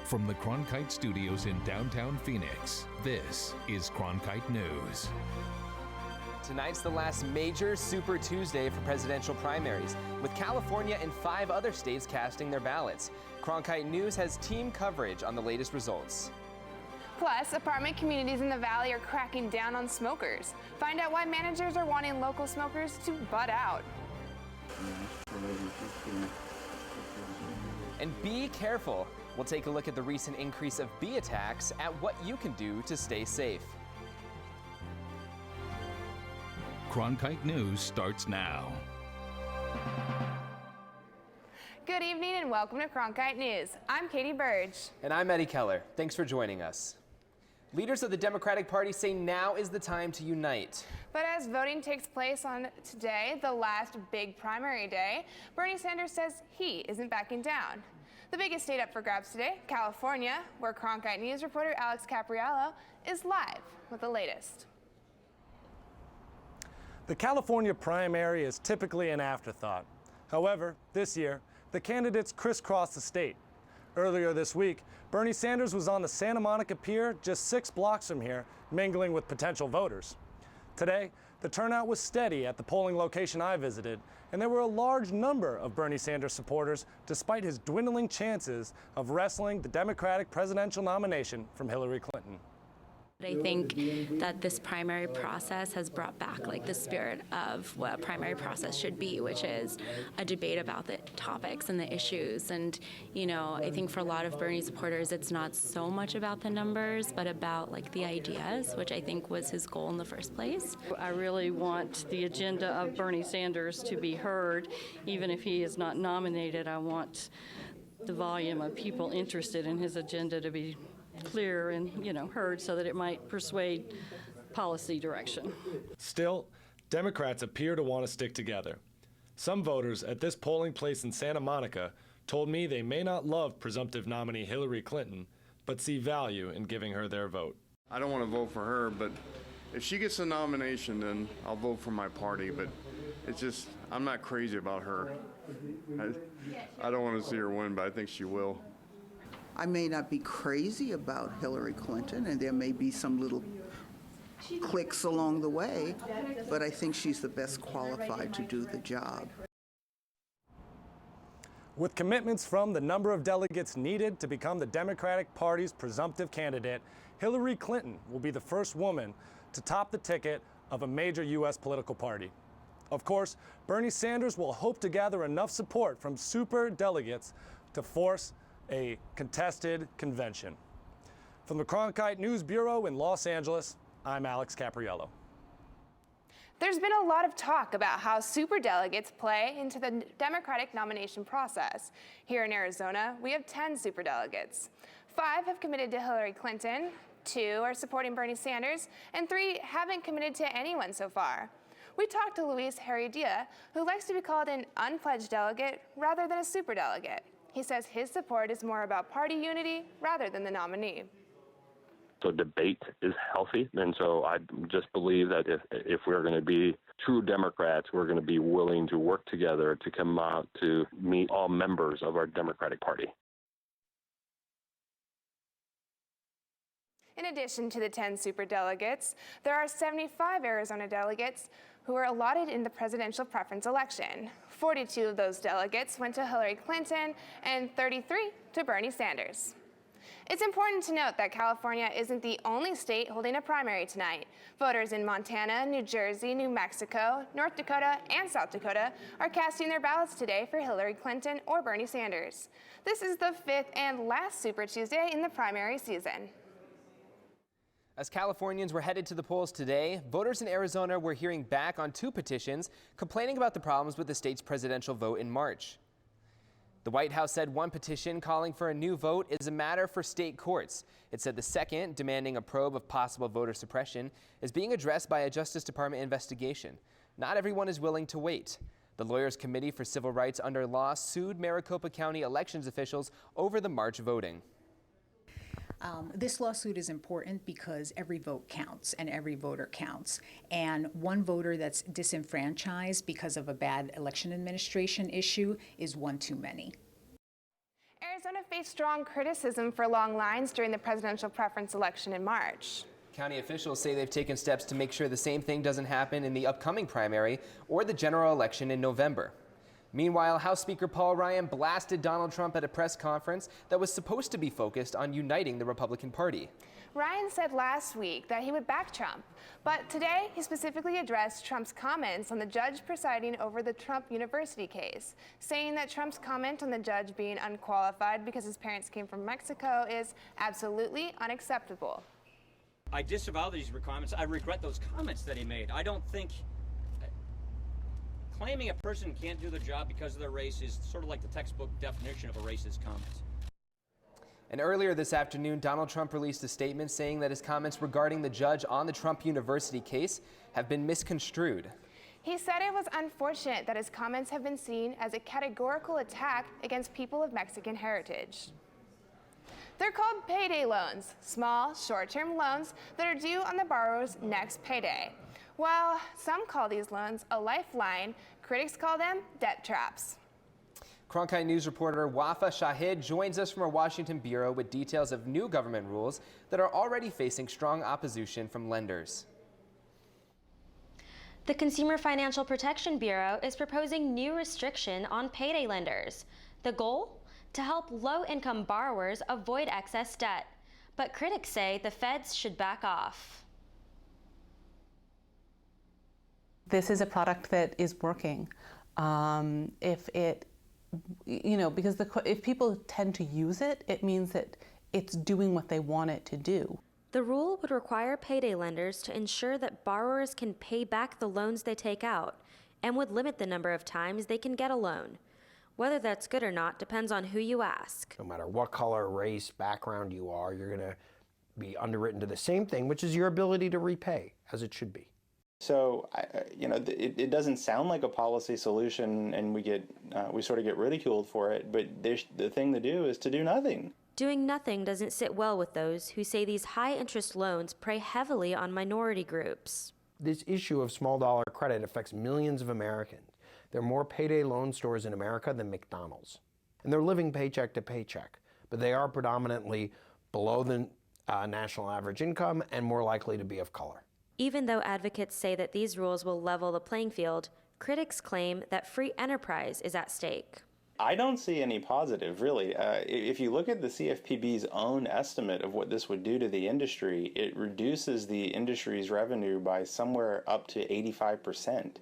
From the Cronkite Studios in downtown Phoenix, this is Cronkite News. Tonight's the last major Super Tuesday for presidential primaries, with California and 5 other states casting their ballots. Cronkite News has team coverage on the latest results. Plus, apartment communities in the valley are cracking down on smokers. Find out why managers are wanting local smokers to butt out. And be careful. We'll take a look at the recent increase of bee attacks and what you can do to stay safe. Cronkite News starts now. Good evening and welcome to Cronkite News. I'm Katie Burge. And I'm Eddie Keller. Thanks for joining us. Leaders of the Democratic Party say now is the time to unite. But as voting takes place on today, the last big primary day, Bernie Sanders says he isn't backing down. The biggest state up for grabs today, California, where Cronkite News reporter Alex Capriello is live with the latest. The California primary is typically an afterthought. However, this year, the candidates crisscross the state. Earlier this week, Bernie Sanders was on the Santa Monica Pier just 6 blocks from here, mingling with potential voters. Today, the turnout was steady at the polling location I visited, and there were a large number of Bernie Sanders supporters despite his dwindling chances of wresting the Democratic presidential nomination from Hillary Clinton. I think that this primary process has brought back the spirit of what a primary process should be, which is a debate about the topics and the issues. And, I think for a lot of Bernie supporters, it's not so much about the numbers, but about the ideas, which I think was his goal in the first place. I really want the agenda of Bernie Sanders to be heard. Even if he is not nominated, I want the volume of people interested in his agenda to be clear and, heard so that it might persuade policy direction. Still, Democrats appear to want to stick together. Some voters at this polling place in Santa Monica told me they may not love presumptive nominee Hillary Clinton, but see value in giving her their vote. I don't want to vote for her, but if she gets a nomination, then I'll vote for my party, but it's just, I'm not crazy about her. I don't want to see her win, but I think she will. I may not be crazy about Hillary Clinton, and there may be some little clicks along the way, but I think she's the best qualified to do the job. With commitments from the number of delegates needed to become the Democratic Party's presumptive candidate, Hillary Clinton will be the first woman to top the ticket of a major U.S. political party. Of course, Bernie Sanders will hope to gather enough support from super delegates to force a contested convention. From the Cronkite News Bureau in Los Angeles, I'm Alex Capriello. There's been a lot of talk about how superdelegates play into the Democratic nomination process. Here in Arizona, we have 10 superdelegates. 5 have committed to Hillary Clinton, 2 are supporting Bernie Sanders, and 3 haven't committed to anyone so far. We talked to Luis Heredia, who likes to be called an unpledged delegate rather than a superdelegate. He says his support is more about party unity rather than the nominee. So debate is healthy, and so I just believe that if we're going to be true Democrats, we're going to be willing to work together to come out to meet all members of our Democratic Party. In addition to the 10 superdelegates, there are 75 Arizona delegates who were allotted in the presidential preference election. 42 of those delegates went to Hillary Clinton and 33 to Bernie Sanders. It's important to note that California isn't the only state holding a primary tonight. Voters in Montana, New Jersey, New Mexico, North Dakota, and South Dakota are casting their ballots today for Hillary Clinton or Bernie Sanders. This is the 5th and last Super Tuesday in the primary season. As Californians were headed to the polls today, voters in Arizona were hearing back on 2 petitions complaining about the problems with the state's presidential vote in March. The White House said one petition calling for a new vote is a matter for state courts. It said the second, demanding a probe of possible voter suppression, is being addressed by a Justice Department investigation. Not everyone is willing to wait. The Lawyers Committee for Civil Rights Under Law sued Maricopa County elections officials over the March voting. This lawsuit is important because every vote counts and every voter counts. And one voter that's disenfranchised because of a bad election administration issue is one too many. Arizona faced strong criticism for long lines during the presidential preference election in March. County officials say they've taken steps to make sure the same thing doesn't happen in the upcoming primary or the general election in November. Meanwhile, House Speaker Paul Ryan blasted Donald Trump at a press conference that was supposed to be focused on uniting the Republican Party. Ryan said last week that he would back Trump, but today he specifically addressed Trump's comments on the judge presiding over the Trump University case, saying that Trump's comment on the judge being unqualified because his parents came from Mexico is absolutely unacceptable. I disavow these comments. I regret those comments that he made. I don't think claiming a person can't do the job because of their race is sort of like the textbook definition of a racist comment. And earlier this afternoon, Donald Trump released a statement saying that his comments regarding the judge on the Trump University case have been misconstrued. He said it was unfortunate that his comments have been seen as a categorical attack against people of Mexican heritage. They're called payday loans, small, short-term loans that are due on the borrower's next payday. While some call these loans a lifeline, critics call them debt traps. Cronkite News reporter Wafa Shahid joins us from our Washington bureau with details of new government rules that are already facing strong opposition from lenders. The Consumer Financial Protection Bureau is proposing new restriction on payday lenders. The goal? To help low-income borrowers avoid excess debt. But critics say the feds should back off. This is a product that is working. If people tend to use it, it means that it's doing what they want it to do. The rule would require payday lenders to ensure that borrowers can pay back the loans they take out and would limit the number of times they can get a loan. Whether that's good or not depends on who you ask. No matter what color, race, background you are, you're going to be underwritten to the same thing, which is your ability to repay, as it should be. So, it doesn't sound like a policy solution, and we sort of get ridiculed for it, but the thing to do is to do nothing. Doing nothing doesn't sit well with those who say these high-interest loans prey heavily on minority groups. This issue of small dollar credit affects millions of Americans. There are more payday loan stores in America than McDonald's. And they're living paycheck to paycheck, but they are predominantly below the national average income and more likely to be of color. Even though advocates say that these rules will level the playing field, critics claim that free enterprise is at stake. I don't see any positive, really. If you look at the CFPB's own estimate of what this would do to the industry, it reduces the industry's revenue by somewhere up to 85%.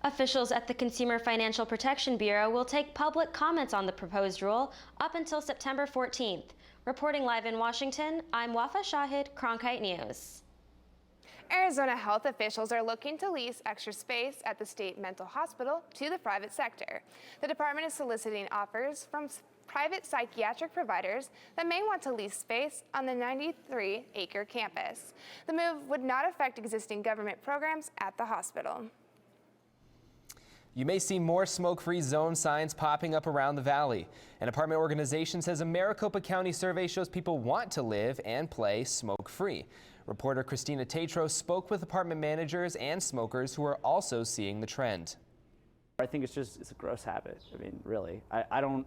Officials at the Consumer Financial Protection Bureau will take public comments on the proposed rule up until September 14th. Reporting live in Washington, I'm Wafa Shahid, Cronkite News. Arizona health officials are looking to lease extra space at the state mental hospital to the private sector. The department is soliciting offers from private psychiatric providers that may want to lease space on the 93-acre campus. The move would not affect existing government programs at the hospital. You may see more smoke-free zone signs popping up around the valley. An apartment organization says a Maricopa County survey shows people want to live and play smoke-free. Reporter Christina Tatro spoke with apartment managers and smokers who are also seeing the trend. I think it's a gross habit. I mean, really, I don't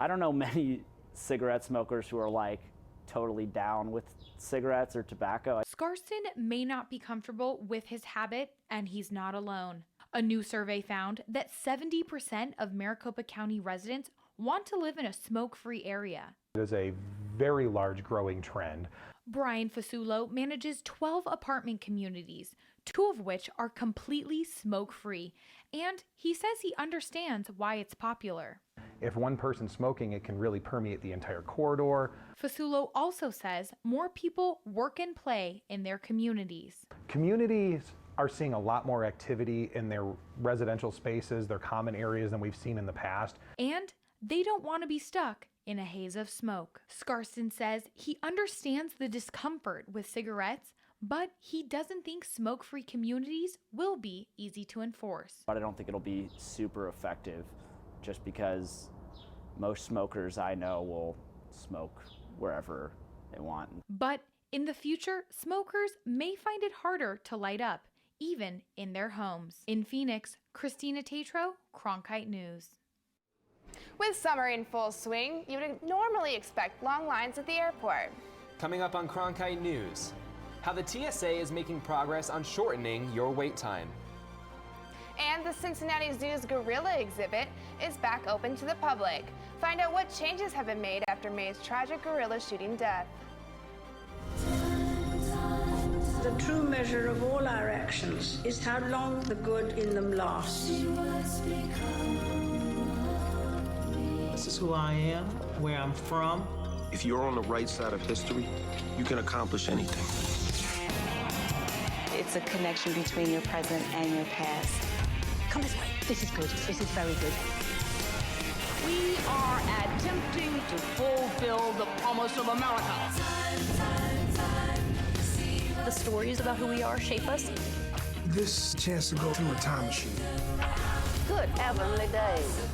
know many cigarette smokers who are like totally down with cigarettes or tobacco. Scarston may not be comfortable with his habit, and he's not alone. A new survey found that 70% of Maricopa County residents want to live in a smoke-free area. It is a very large growing trend. Brian Fasulo manages 12 apartment communities, 2 of which are completely smoke-free, and he says he understands why it's popular. If one person's smoking, it can really permeate the entire corridor. Fasulo also says more people work and play in their communities. Communities are seeing a lot more activity in their residential spaces, their common areas, than we've seen in the past. And they don't want to be stuck in a haze of smoke. Scarston says he understands the discomfort with cigarettes, but he doesn't think smoke-free communities will be easy to enforce. But I don't think it'll be super effective just because most smokers I know will smoke wherever they want. But in the future, smokers may find it harder to light up, even in their homes. In Phoenix, Christina Tatro, Cronkite News. With summer in full swing, you would normally expect long lines at the airport. Coming up on Cronkite News, how the TSA is making progress on shortening your wait time. And the Cincinnati Zoo's gorilla exhibit is back open to the public. Find out what changes have been made after May's tragic gorilla shooting death. The true measure of all our actions is how long the good in them lasts. This is who I am, where I'm from. If you're on the right side of history, you can accomplish anything. It's a connection between your present and your past. Come this way. This is good. This is very good. We are attempting to fulfill the promise of America. The stories about who we are shape us. This chance to go through a time machine. Good heavenly days.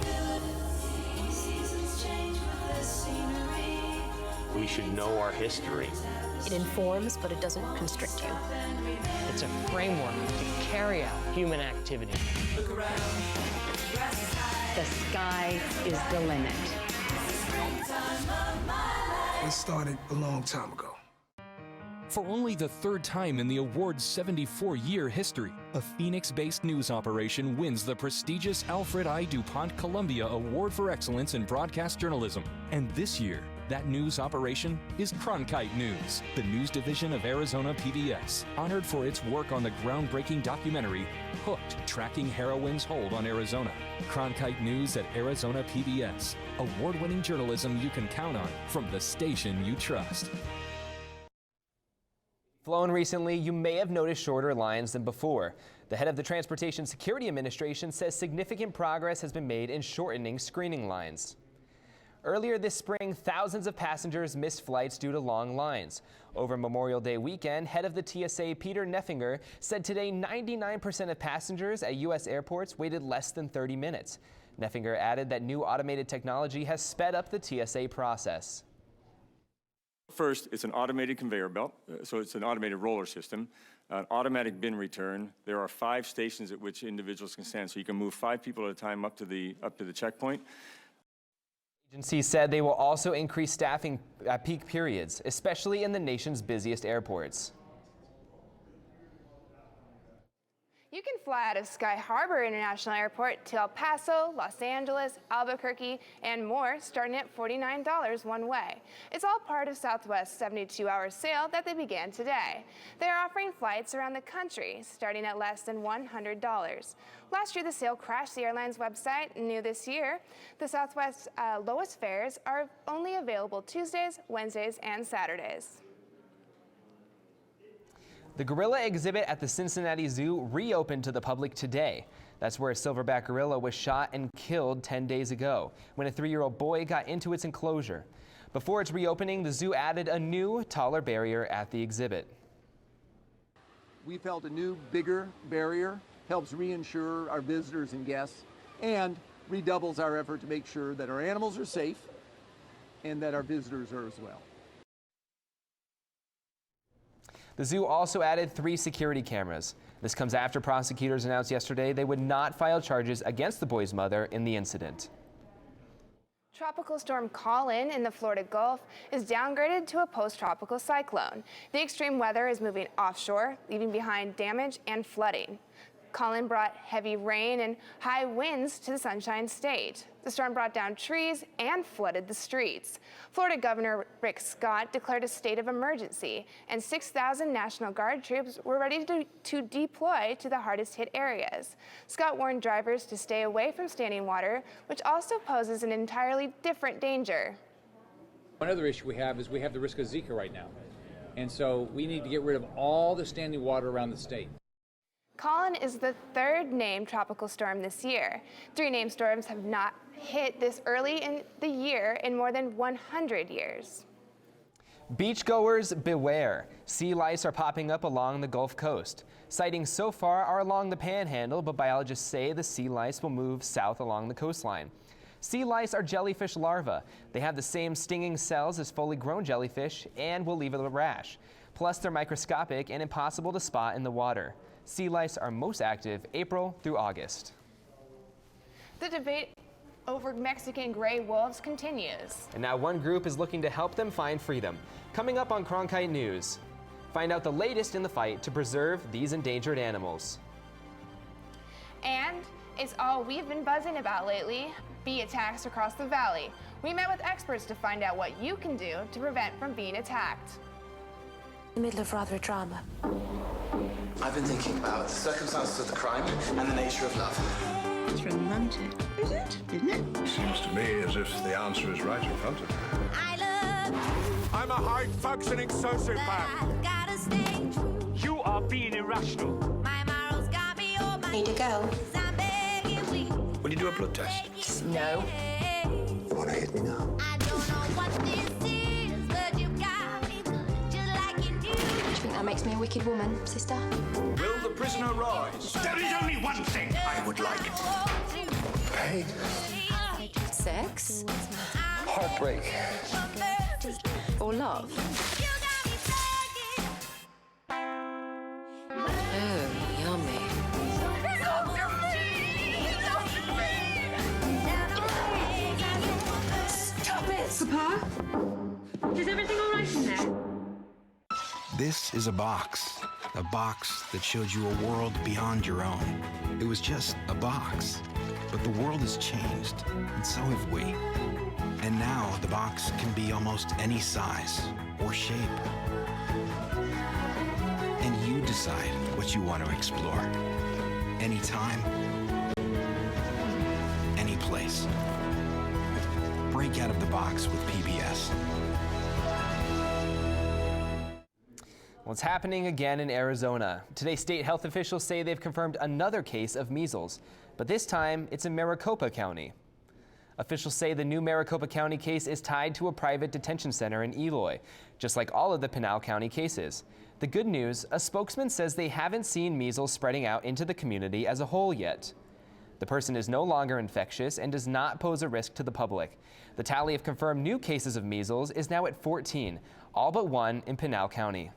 We should know our history. It informs, but it doesn't constrict you. It's a framework to carry out human activity. The sky is the limit. It started a long time ago. For only the third time in the award's 74-year history, a Phoenix-based news operation wins the prestigious Alfred I. DuPont Columbia Award for Excellence in Broadcast Journalism. And this year, that news operation is Cronkite News, the news division of Arizona PBS, honored for its work on the groundbreaking documentary, Hooked, Tracking Heroin's Hold on Arizona. Cronkite News at Arizona PBS, award-winning journalism you can count on from the station you trust. Flown recently, you may have noticed shorter lines than before. The head of the Transportation Security Administration says significant progress has been made in shortening screening lines. Earlier this spring, thousands of passengers missed flights due to long lines. Over Memorial Day weekend, head of the TSA, Peter Neffinger, said today 99% of passengers at U.S. airports waited less than 30 minutes. Neffinger added that new automated technology has sped up the TSA process. First, it's an automated conveyor belt, so it's an automated roller system, an automatic bin return. There are 5 stations at which individuals can stand, so you can move 5 people at a time up to the checkpoint. Agency said they will also increase staffing at peak periods, especially in the nation's busiest airports. You can fly out of Sky Harbor International Airport to El Paso, Los Angeles, Albuquerque, and more, starting at $49 one way. It's all part of Southwest's 72-hour sale that they began today. They are offering flights around the country, starting at less than $100. Last year, the sale crashed the airline's website. New this year, the Southwest's lowest fares are only available Tuesdays, Wednesdays, and Saturdays. The gorilla exhibit at the Cincinnati Zoo reopened to the public today. That's where a silverback gorilla was shot and killed 10 days ago when a 3-year-old boy got into its enclosure. Before its reopening, the zoo added a new, taller barrier at the exhibit. We felt a new, bigger barrier helps reinsure our visitors and guests and redoubles our effort to make sure that our animals are safe and that our visitors are as well. The zoo also added 3 security cameras. This comes after prosecutors announced yesterday they would not file charges against the boy's mother in the incident. Tropical storm Colin in the Florida Gulf is downgraded to a post-tropical cyclone. The extreme weather is moving offshore, leaving behind damage and flooding. Colin brought heavy rain and high winds to the Sunshine State. The storm brought down trees and flooded the streets. Florida Governor Rick Scott declared a state of emergency, and 6,000 National Guard troops were ready to deploy to the hardest hit areas. Scott warned drivers to stay away from standing water, which also poses an entirely different danger. One other issue we have is we have the risk of Zika right now. And so we need to get rid of all the standing water around the state. Colin is the 3rd named tropical storm this year. 3 named storms have not hit this early in the year in more than 100 years. Beachgoers beware. Sea lice are popping up along the Gulf Coast. Sightings so far are along the Panhandle, but biologists say the sea lice will move south along the coastline. Sea lice are jellyfish larvae. They have the same stinging cells as fully grown jellyfish and will leave a rash. Plus, they're microscopic and impossible to spot in the water. Sea lice are most active April through August. The debate over Mexican gray wolves continues. And now one group is looking to help them find freedom. Coming up on Cronkite News, find out the latest in the fight to preserve these endangered animals. And it's all we've been buzzing about lately, bee attacks across the valley. We met with experts to find out what you can do to prevent from being attacked. In the middle of rather a drama. I've been thinking about the circumstances of the crime and the nature of love. It's romantic, is it? Isn't it? Seems to me as if the answer is right in front of you. I'm a high-functioning sociopath. You are being irrational. Need to go. Will you do a blood test? No. You want to hit me now? Do you think that makes me a wicked woman, sister? Will the prisoner rise? There is only one thing I would like. Pain. Sex? Heartbreak. Or love? Oh, yummy. Stop it! Papa? Is everything all right in there? This is a box that showed you a world beyond your own. It was just a box, but the world has changed, and so have we. And now the box can be almost any size or shape. And you decide what you want to explore. Anytime, any place. Break out of the box with PBS. Well, it's happening again in Arizona. Today, state health officials say they've confirmed another case of measles, but this time it's in Maricopa County. Officials say the new Maricopa County case is tied to a private detention center in Eloy, just like all of the Pinal County cases. The good news, a spokesman says they haven't seen measles spreading out into the community as a whole yet. The person is no longer infectious and does not pose a risk to the public. The tally of confirmed new cases of measles is now at 14, all but one in Pinal County.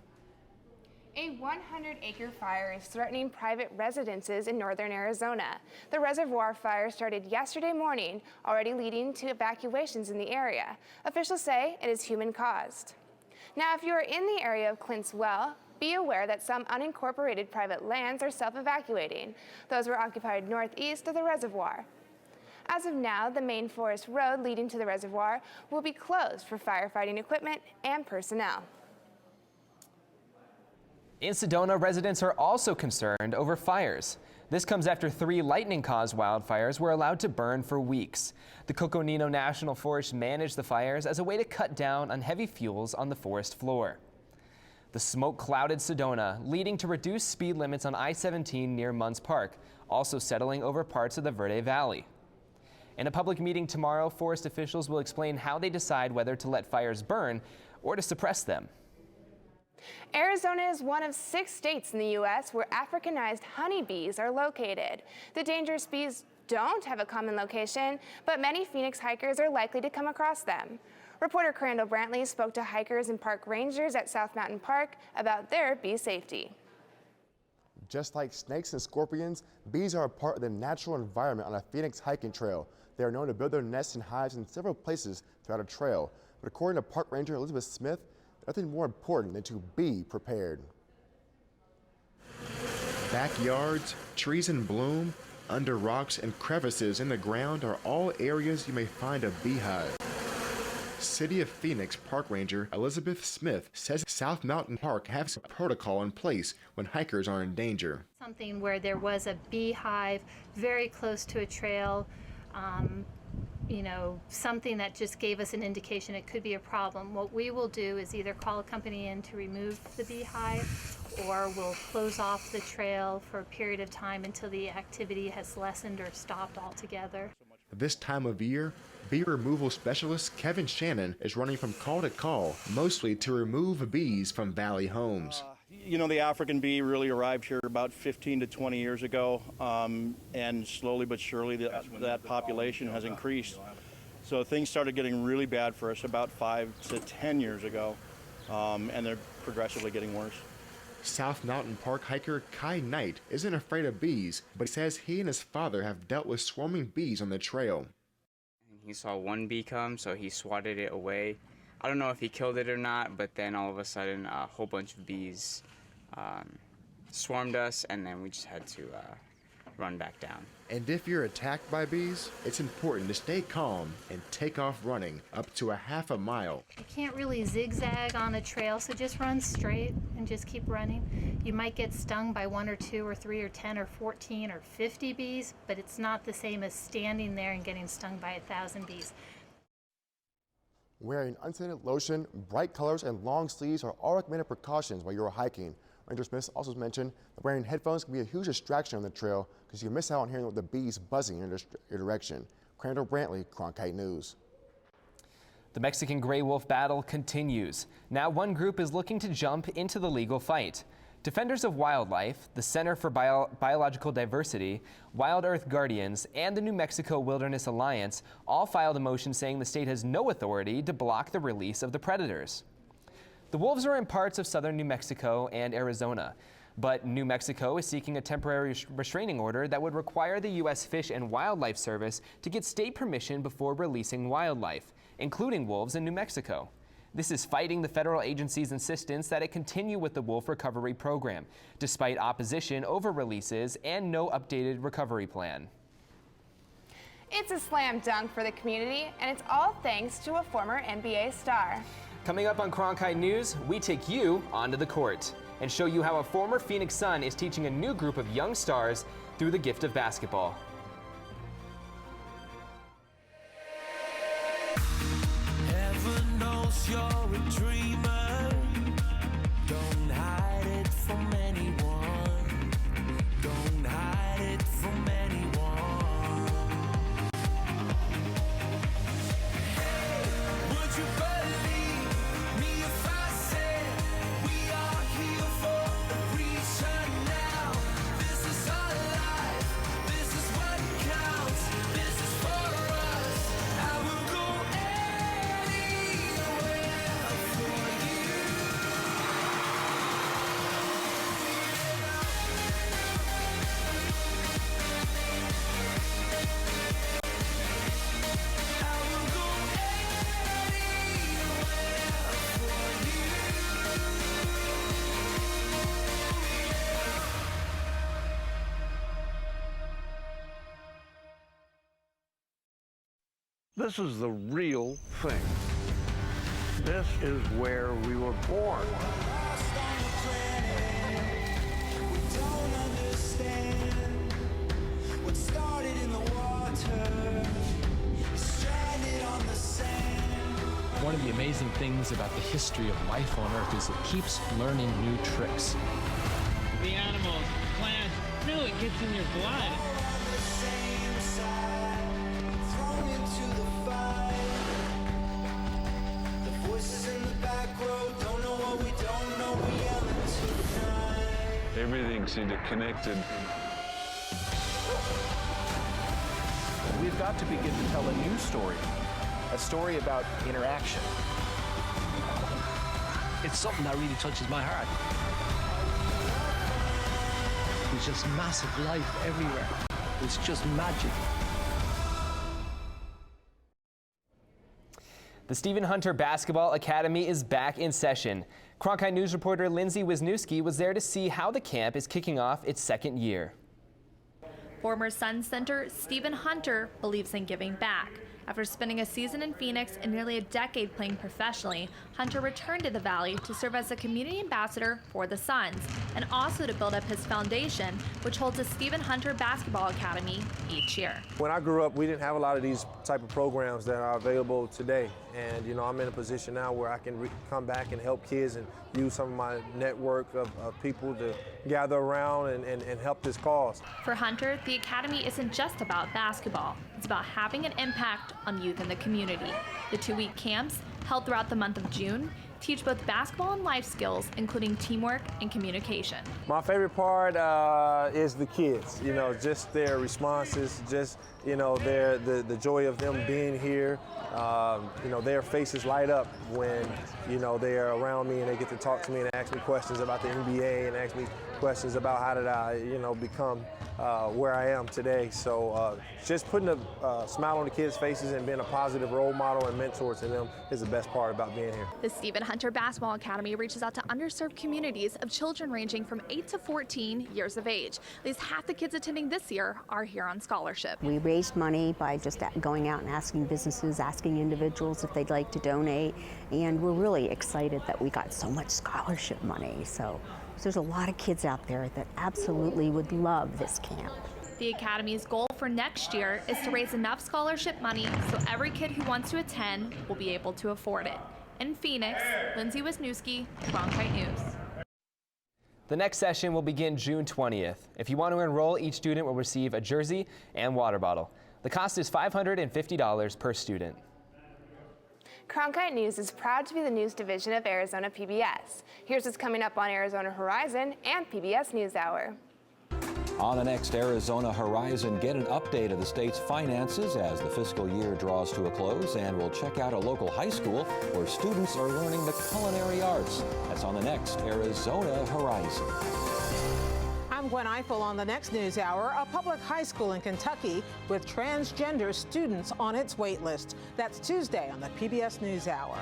A 100-acre fire is threatening private residences in northern Arizona. The reservoir fire started yesterday morning, already leading to evacuations in the area. Officials say it is human-caused. Now, if you are in the area of Clint's Well, be aware that some unincorporated private lands are self-evacuating. Those were occupied northeast of the reservoir. As of now, the main forest road leading to the reservoir will be closed for firefighting equipment and personnel. In Sedona, residents are also concerned over fires. This comes after 3 lightning-caused wildfires were allowed to burn for weeks. The Coconino National Forest managed the fires as a way to cut down on heavy fuels on the forest floor. The smoke clouded Sedona, leading to reduced speed limits on I-17 near Munns Park, also settling over parts of the Verde Valley. In a public meeting tomorrow, forest officials will explain how they decide whether to let fires burn or to suppress them. Arizona is one of 6 states in the U.S. where Africanized honeybees are located. The dangerous bees don't have a common location, but many Phoenix hikers are likely to come across them. Reporter Crandall Brantley spoke to hikers and park rangers at South Mountain Park about their bee safety. Just like snakes and scorpions, bees are a part of the natural environment on a Phoenix hiking trail. They are known to build their nests and hives in several places throughout a trail. But according to Park Ranger Elizabeth Smith, nothing more important than to be prepared. Backyards, trees in bloom, under rocks and crevices in the ground are all areas you may find a beehive. City of Phoenix Park Ranger Elizabeth Smith says South Mountain Park has a protocol in place when hikers are in danger. Something where there was a beehive very close to a trail, something that just gave us an indication it could be a problem. What we will do is either call a company in to remove the beehive, or we'll close off the trail for a period of time until the activity has lessened or stopped altogether. This time of year, bee removal specialist Kevin Shannon is running from call to call, mostly to remove bees from valley homes. The African bee really arrived here about 15 to 20 years ago, and slowly but surely that population has increased. So things started getting really bad for us about 5 to 10 years ago, and they're progressively getting worse. South Mountain Park hiker Kai Knight isn't afraid of bees, but says he and his father have dealt with swarming bees on the trail. He saw one bee come, so he swatted it away. I don't know if he killed it or not, but then all of a sudden a whole bunch of bees swarmed us, and then we just had to run back down. And if you're attacked by bees, it's important to stay calm and take off running up to a half a mile. You can't really zigzag on a trail, so just run straight and just keep running. You might get stung by 1 or 2 or 3 or 10 or 14 or 50 bees, but it's not the same as standing there and getting stung by 1,000 bees. Wearing unscented lotion, bright colors, and long sleeves are all recommended precautions while you're hiking. Ranger Smith also mentioned that wearing headphones can be a huge distraction on the trail because you can miss out on hearing the bees buzzing in your direction. Crandall Brantley, Cronkite News. The Mexican gray wolf battle continues. Now one group is looking to jump into the legal fight. Defenders of Wildlife, the Center for Biological Diversity, Wild Earth Guardians, and the New Mexico Wilderness Alliance all filed a motion saying the state has no authority to block the release of the predators. The wolves are in parts of southern New Mexico and Arizona, but New Mexico is seeking a temporary restraining order that would require the U.S. Fish and Wildlife Service to get state permission before releasing wildlife, including wolves in New Mexico. This is fighting the federal agency's insistence that it continue with the wolf recovery program, despite opposition over releases and no updated recovery plan. It's a slam dunk for the community, and it's all thanks to a former NBA star. Coming up on Cronkite News, we take you onto the court and show you how a former Phoenix Sun is teaching a new group of young stars through the gift of basketball. Heaven knows you're a dreamer. Don't hide it from anyone. Don't hide it from anyone. Would you believe me if I said we are here for a reason now? This is our life. This is what counts. This is for us. I will go anywhere for you. This is the real thing. This is where we were born. One of the amazing things about the history of life on Earth is it keeps learning new tricks. The animals, the plants, really gets in your blood. Everything's interconnected. We've got to begin to tell a new story, a story about interaction. It's something that really touches my heart. There's just massive life everywhere. It's just magic. The Stephen Hunter Basketball Academy is back in session. Cronkite News reporter Lindsay Wisniewski was there to see how the camp is kicking off its second year. Former Sun center Stephen Hunter believes in giving back. After spending a season in Phoenix and nearly a decade playing professionally, Hunter returned to the Valley to serve as a community ambassador for the Suns and also to build up his foundation, which holds a Stephen Hunter Basketball Academy each year. When I grew up, we didn't have a lot of these type of programs that are available today. And, you know, I'm in a position now where I can come back and help kids and use some of my network of people to gather around and help this cause. For Hunter, the Academy isn't just about basketball. It's about having an impact on youth in the community. The 2-week camps, held throughout the month of June, teach both basketball and life skills, including teamwork and communication. My favorite part is the kids, you know, just their responses, just, you know, the joy of them being here. You know, their faces light up when, you know, they're around me and they get to talk to me and ask me questions about the NBA and ask me questions about how did I, become where I am today. So just putting a smile on the kids' faces and being a positive role model and mentor to them is the best part about being here. The Stephen Hunter Basketball Academy reaches out to underserved communities of children ranging from 8 to 14 years of age. At least half the kids attending this year are here on scholarship. We raised money by just going out and asking businesses, asking individuals if they'd like to donate, and we're really excited that we got so much scholarship money. So there's a lot of kids out there that absolutely would love this camp. The Academy's goal for next year is to raise enough scholarship money so every kid who wants to attend will be able to afford it. In Phoenix, Lindsay Wisniewski, Cronkite News. The next session will begin June 20th. If you want to enroll, each student will receive a jersey and water bottle. The cost is $550 per student. Cronkite News is proud to be the news division of Arizona PBS. Here's what's coming up on Arizona Horizon and PBS NewsHour. On the next Arizona Horizon, get an update of the state's finances as the fiscal year draws to a close, and we'll check out a local high school where students are learning the culinary arts. That's on the next Arizona Horizon. I'm Gwen Eiffel on the next NewsHour. A public high school in Kentucky with transgender students on its wait list. That's Tuesday on the PBS NewsHour.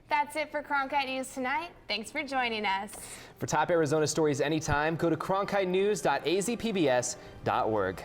That's it for Cronkite News tonight. Thanks for joining us. For top Arizona stories anytime, go to cronkitenews.azpbs.org.